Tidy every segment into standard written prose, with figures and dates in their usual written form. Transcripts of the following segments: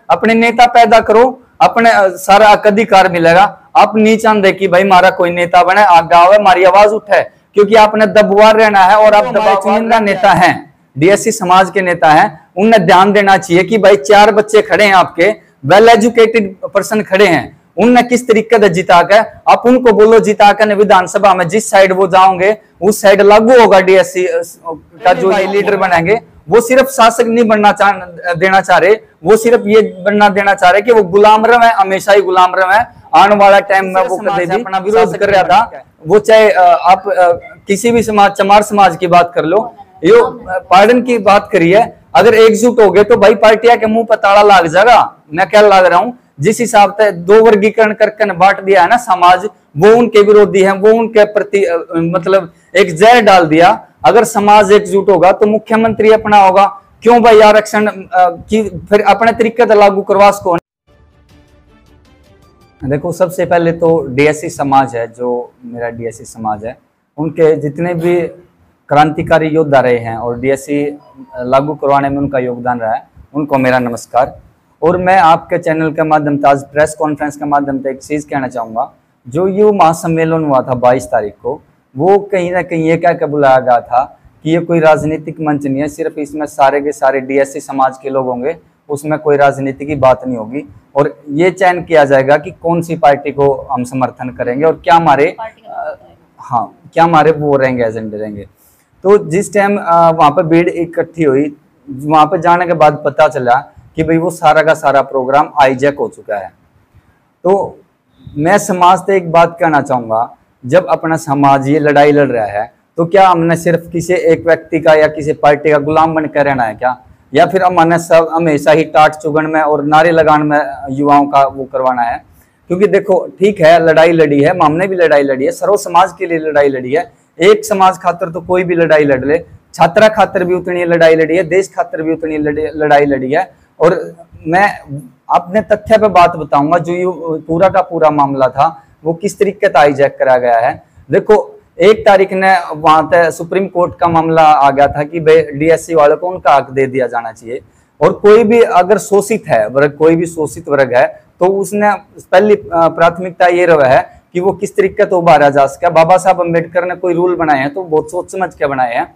अपने नेता पैदा करो, अपने सारा अधिकार मिलेगा। आप नहीं चाहते कि भाई हमारा कोई नेता बने, आगे आवे, हमारी आवाज उठे, क्योंकि आपने दबवा रहना है। और आप चुनिंदा नेता हैं, डीएससी समाज के नेता हैं, उन्हें ध्यान देना चाहिए कि भाई 4 बच्चे खड़े हैं आपके, वेल एजुकेटेड पर्सन खड़े हैं, उनने किस तरीके से जिता के, आप उनको बोलो जिता के विधानसभा में जिस साइड वो जाओगे उस साइड लागू होगा डीएससी का जो लीडर बनेंगे। वो सिर्फ शासक नहीं देना चाह रहे, वो सिर्फ ये बनना देना चाह रहे कि वो गुलाम रहे, हमेशा ही गुलाम रहे। आने वाला टाइम में वो कभी भी अपना विरोध कर रहा था, वो चाहे आप किसी भी समाज, चमार समाज की बात कर लो, यो पार्डन की बात करिए, अगर एकजुट हो गए तो भाई पार्टियां के मुंह पर ताला लग जाएगा। मैं क्या लग रहा हूँ, जिस हिसाब से 2 वर्गीकरण करके बांट दिया है ना समाज, वो उनके विरोधी हैं, वो उनके प्रति मतलब एक जहर डाल दिया। अगर समाज एकजुट होगा तो मुख्यमंत्री अपना होगा, क्यों भाई आरक्षण की फिर अपने तरीके से लागू करवा सको। देखो, सबसे पहले तो डीएससी समाज है, जो मेरा डीएससी समाज है, उनके जितने भी क्रांतिकारी योद्धा रहे हैं और डीएससी लागू करवाने में उनका योगदान रहा है, उनको मेरा नमस्कार। और मैं आपके चैनल के माध्यम से आज प्रेस कॉन्फ्रेंस के माध्यम से एक चीज़ कहना चाहूँगा, जो युवा महासम्मेलन हुआ था 22 तारीख को, वो कहीं ना कहीं ये कह के बुलाया गया था कि ये कोई राजनीतिक मंच नहीं है, सिर्फ इसमें सारे के सारे डीएससी समाज के लोग होंगे, उसमें कोई राजनीति की बात नहीं होगी, और ये चयन किया जाएगा कि कौन सी पार्टी को हम समर्थन करेंगे और क्या हमारे क्या हमारे वो रहेंगे, एजेंडे रहेंगे। तो जिस टाइम वहाँ पर भीड़ इकट्ठी हुई, वहाँ पर जाने के बाद पता चला कि भाई वो सारा का सारा प्रोग्राम हाईजैक हो चुका है। तो मैं समाज से एक बात कहना चाहूँगा, जब अपना समाज ये लड़ाई लड़ रहा है तो क्या हमने सिर्फ किसी एक व्यक्ति का या किसी पार्टी का गुलाम बन कर रहना है क्या, या फिर हमने सब हमेशा ही टाट चुगन में और नारे लगान में युवाओं का वो करवाना है? क्योंकि देखो, ठीक है, लड़ाई लड़ी है, हमने भी लड़ाई लड़ी है, सर्व समाज के लिए लड़ाई लड़ी है, एक समाज खातर तो कोई भी लड़ाई लड़ ले, छात्रा खातर भी उतनी लड़ाई लड़ी है, देश खातर भी उतनी लड़ाई लड़ी है। और मैं अपने तथ्य पे बात बताऊंगा, जो पूरा का पूरा मामला था वो किस तरीके से हाईजैक करा गया है। देखो, 1 तारीख ने वहां तक सुप्रीम कोर्ट का मामला आ गया था कि भाई डीएससी वालों को उनका हक दे दिया जाना चाहिए, और कोई भी अगर शोषित है वर्ग, कोई भी शोषित वर्ग है, तो उसने पहली प्राथमिकता ये रहा है कि वो किस तरीके से उभारा जा सके। बाबा साहब अम्बेडकर ने कोई रूल बनाए हैं तो बहुत सोच समझ के बनाए हैं,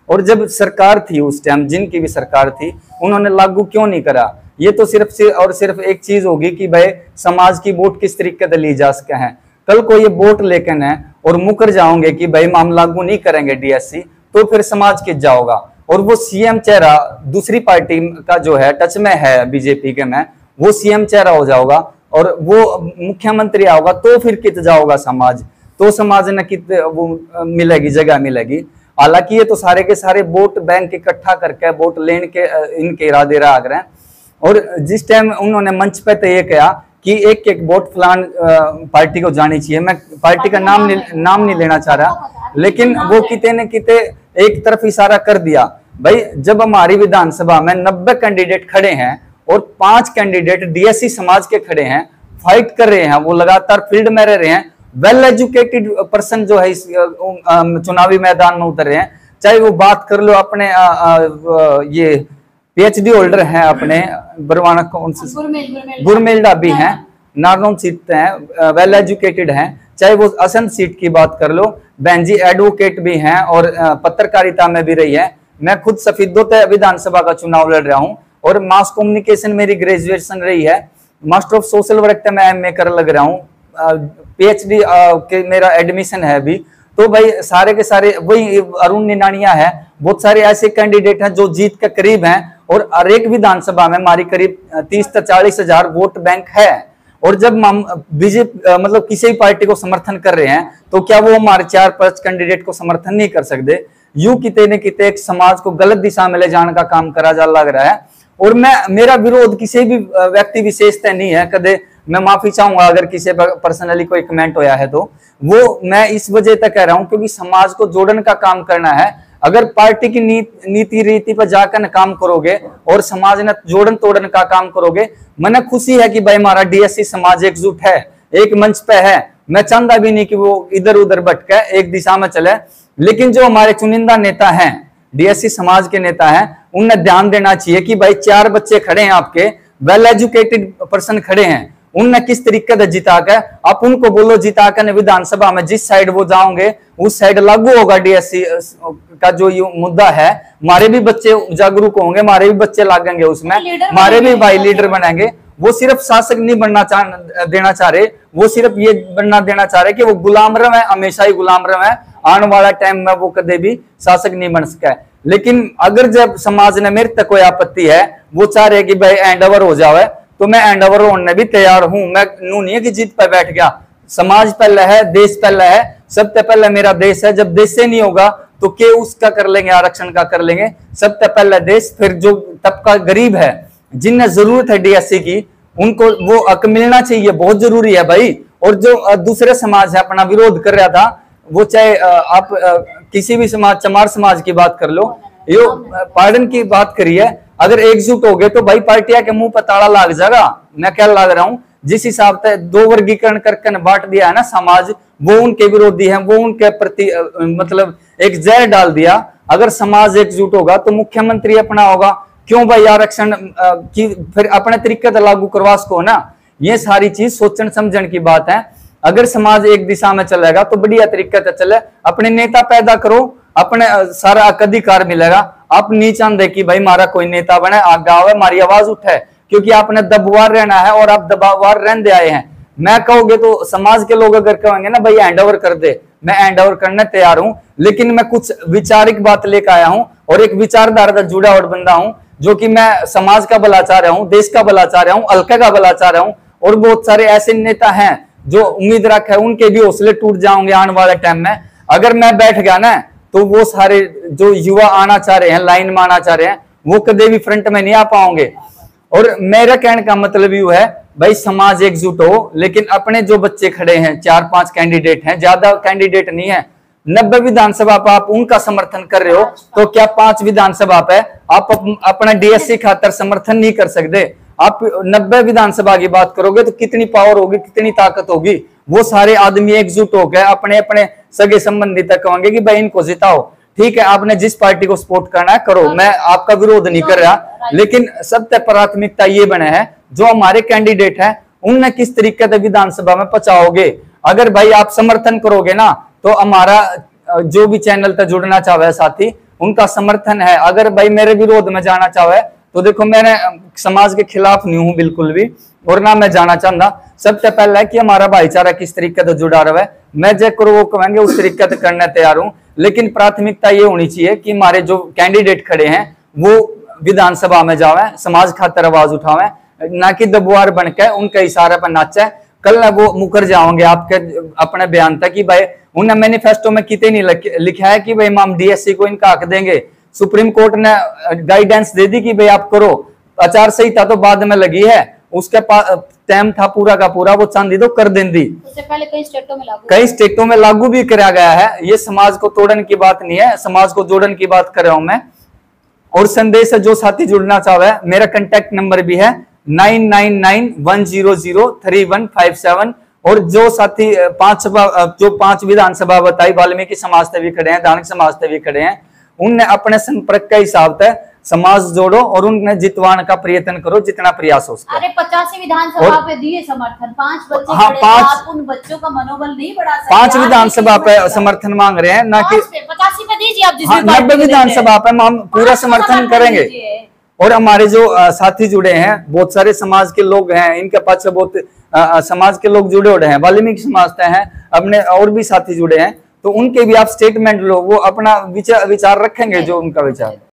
और जब सरकार थी उस टाइम, जिनकी भी सरकार थी, उन्होंने लागू क्यों नहीं करा? ये तो सिर्फ एक चीज होगी कि भाई समाज की वोट किस तरीके से ली जा सके हैं। कल को ये वोट लेकर है और मुकर जाओगे कि भाई हम लागू नहीं करेंगे डीएससी, तो फिर समाज किस जाओगा, और वो सीएम चेहरा दूसरी पार्टी का जो है टच में है बीजेपी के में, वो सीएम चेहरा हो जाओगा और वो मुख्यमंत्री आओगा, तो फिर कित जाओगा समाज, तो समाज ने कित वो मिलेगी, जगह मिलेगी। हालांकि ये तो सारे के सारे वोट बैंक इकट्ठा करके वोट लेने के इनके इरादे रहा हैं। और जिस टाइम उन्होंने मंच पे तो ये कहा कि एक वोट फलान पार्टी को जानी चाहिए, मैं पार्टी का नाम नहीं लेना चाह रहा, लेकिन वो किते न किते एक तरफ इशारा कर दिया। भाई, जब हमारी विधानसभा में 90 कैंडिडेट खड़े हैं और 5 कैंडिडेट डीएससी समाज के खड़े हैं, फाइट कर रहे हैं, वो लगातार फील्ड में रह रहे हैं, वेल एजुकेटेड पर्सन जो है इस चुनावी मैदान में उतर रहे हैं, चाहे वो बात कर लो अपने ये पीएचडी होल्डर हैं, अपने बरवाना कौन से गुरमेल्डा भी हैं, नारनौल सीट हैं, वेल एजुकेटेड हैं, चाहे वो असंत सीट की बात कर लो, बहन जी एडवोकेट भी हैं और पत्रकारिता में भी रही है। मैं खुद सफीदों तय विधानसभा का चुनाव लड़ रहा हूँ और मास कम्युनिकेशन मेरी ग्रेजुएशन रही है, मास्टर ऑफ सोशल वर्क में एमए कर लग रहा हूँ, पीएचडी के मेरा एडमिशन है अभी। तो भाई सारे के सारे वही अरुण निनानिया है, बहुत सारे ऐसे कैंडिडेट हैं जो जीत के करीब हैं, और हर एक विधानसभा में हमारी करीब 30 से 40 हजार वोट बैंक है। और जब हम बीजेपी मतलब किसी भी पार्टी को समर्थन कर रहे हैं, तो क्या वो हमारे 4-5 कैंडिडेट को समर्थन नहीं कर सकते? यूं किते न किते एक समाज को गलत दिशा में ले जाने का काम करा जा लग रहा है। और मेरा विरोध किसी भी व्यक्ति विशेष से नहीं है, कदे मैं माफी चाहूंगा अगर किसी पर्सनली कोई कमेंट होया है, तो वो मैं इस वजह तक कह रहा हूं क्योंकि समाज को जोड़ने का काम करना है। अगर पार्टी की नीति रीति पर जाकर काम करोगे और समाज ने जोड़न तोड़न का काम करोगे, मने खुशी है कि भाई हमारा डीएससी समाज एकजुट है, एक मंच पे है। मैं चाहता भी नहीं कि वो इधर उधर भटके, एक दिशा में चले, लेकिन जो हमारे चुनिंदा नेता हैं, डीएससी समाज के नेता हैं, उन्हें ध्यान देना चाहिए कि भाई 4 बच्चे खड़े हैं आपके, वेल एजुकेटेड पर्सन खड़े हैं, उनने किस तरीके से जिता के, आप उनको बोलो जिता के विधानसभा में जिस साइड वो जाओगे उस साइड लागू होगा डीएससी का जो ये मुद्दा है। हमारे भी बच्चे जागरूक होंगे, हमारे भी बच्चे लागेंगे उसमें, हमारे भी भाई लीडर बनेंगे। वो सिर्फ शासक नहीं बनना देना चाह रहे, वो सिर्फ ये बनना देना चाह रहे कि वो गुलाम रहे, हमेशा ही गुलाम रहे, आने वाला टाइम में वो कदे भी शासक नहीं बन सका। लेकिन अगर जब समाज ने मेरे तक कोई आपत्ति है, वो चाह रहे कि भाई हैंड ओवर हो जाए, तो मैं हैंड ओवर होने भी तैयार हूं। मैं नू नहीं है कि जीत पर बैठ गया, समाज पहले है, देश पहले है, सबसे पहले मेरा देश है। जब देश से नहीं होगा तो के उसका कर लेंगे, आरक्षण का कर लेंगे, सबसे पहले देश। फिर जो तबका गरीब है, जिन्हें जरूरत है डीएससी की, उनको वो हक मिलना चाहिए, बहुत जरूरी है भाई। और जो दूसरे समाज है अपना विरोध कर रहा था, वो चाहे आप किसी भी समाज, चमार समाज की बात कर लो, यो पार्डन की बात करिए, अगर एकजुट हो गए तो भाई पार्टियां के मुंह पर ताला लग जाएगा। मैं क्या लग रहा हूं, जिस हिसाब से दो वर्गीकरण करके बांट दिया है ना समाज, वो उनके विरोधी हैं, वो उनके प्रति मतलब एक जहर डाल दिया। अगर समाज एकजुट होगा तो मुख्यमंत्री अपना होगा, क्यों भाई आरक्षण की फिर अपने तरीके से लागू करवा सको ना। ये सारी चीज सोचन समझन की बात है। अगर समाज एक दिशा में चलेगा तो बढ़िया तरीके से चले, अपने नेता पैदा करो, अपने सारा अधिकार मिलेगा। आप नहीं चाहते कि भाई हमारा कोई नेता बने, आगे आवे, हमारी आवाज उठे, क्योंकि आपने दबावार रहना है और आप दबावार रहने आए हैं। मैं कहोगे तो समाज के लोग अगर कहेंगे ना भाई हैंड ओवर कर दे, मैं हैंड ओवर करने तैयार हूं, लेकिन मैं कुछ विचारिक बात लेकर आया हूं और एक विचारधारा से जुड़ा हुआ बंदा हूं, जो कि मैं समाज का भला चाह रहा हूं, देश का भला चाह रहा हूं, हल्के का भला चाह रहा हूं। और बहुत सारे ऐसे नेता हैं जो उम्मीद रखे, उनके भी हौसले टूट जाएंगे आने वाले टाइम में। अगर मैं बैठ गया ना तो वो सारे जो युवा आना चाह रहे हैं, लाइन में आना चाह रहे हैं, वो कभी भी फ्रंट में नहीं आ पाओगे। और मेरा कहने का मतलब यू है भाई समाज एकजुट हो, लेकिन अपने जो बच्चे खड़े हैं, 4-5 कैंडिडेट हैं, ज्यादा कैंडिडेट नहीं है, 90 विधानसभा पर आप उनका समर्थन कर रहे हो, तो क्या 5 विधानसभा पे आप अपना डीएससी खातर समर्थन नहीं कर सकते? आप 90 विधानसभा की बात करोगे तो कितनी पावर होगी, कितनी ताकत होगी। वो सारे आदमी एकजुट होकर अपने अपने सगे संबंधी तक कहेंगे कि भाई इनको जिताओ। ठीक है, आपने जिस पार्टी को सपोर्ट करना है करो, मैं आपका विरोध नहीं कर रहा, लेकिन सबसे प्राथमिकता ये बने है जो हमारे कैंडिडेट है उनने किस तरीके से विधानसभा में पहुंचाओगे। अगर भाई आप समर्थन करोगे ना तो हमारा जो भी चैनल तक जुड़ना चाहे साथी, उनका समर्थन है। अगर भाई मेरे विरोध में जाना चाहे तो देखो, मैंने समाज के खिलाफ नहीं हूं बिल्कुल भी, और ना मैं जाना चाहता। सबसे पहला है कि हमारा भाईचारा किस तरीके से जुड़ा रहा है, मैं जो करो वो कहेंगे उस तरीके से करने तैयार हूं। लेकिन प्राथमिकता ये होनी चाहिए कि हमारे जो कैंडिडेट खड़े हैं वो विधानसभा में जावे, समाज खातर आवाज उठावे, ना कि दबुआर बनकर उनके इशारे पर नाचे। कल वो मुकर जाओगे आपके अपने बयान तक कि भाई उन्हें मैनिफेस्टो में कितने नहीं लिखा है कि भाई हम डीएससी को इनका हक देंगे। सुप्रीम कोर्ट ने गाइडेंस दे दी कि भाई आप करो, आचार संहिता तो बाद में लगी है, उसके टाइम था पूरा का पूरा, वो चांदी तो कर देंदी। उससे पहले कई स्टेटों में लागू भी कराया गया है। ये समाज को तोड़ने की बात नहीं है, समाज को जोड़ने की बात कर रहा हूं मैं। और संदेश है जो साथी जुड़ना चाहे, मेरा कांटेक्ट नंबर भी है 9991003157। और जो साथी 5 विधानसभा बताई, वाल्मीकि समाज से भी खड़े हैं, धार्मिक समाज से भी खड़े हैं, उनने अपने संपर्क के हिसाब से समाज जोड़ो और उन्हें जितवाने का प्रयत्न करो जितना प्रयास हो सके। अरे 85 विधानसभा पे दिए समर्थन, 5 बच्चे खड़े, आप उन बच्चों का मनोबल नहीं बढ़ा सकते? 5 विधानसभा पे समर्थन मांग रहे हैं, ना कि 85 पे दीजिए आप। 90 विधानसभा पे हम पूरा समर्थन करेंगे। और हमारे जो साथी जुड़े हैं, बहुत सारे समाज के लोग हैं, इनके पास बहुत समाज के लोग जुड़े हैं, वाल्मीकि समाज से हैं, अपने और भी साथी जुड़े हैं, तो उनके भी आप स्टेटमेंट लो, वो अपना विचार रखेंगे जो उनका विचार।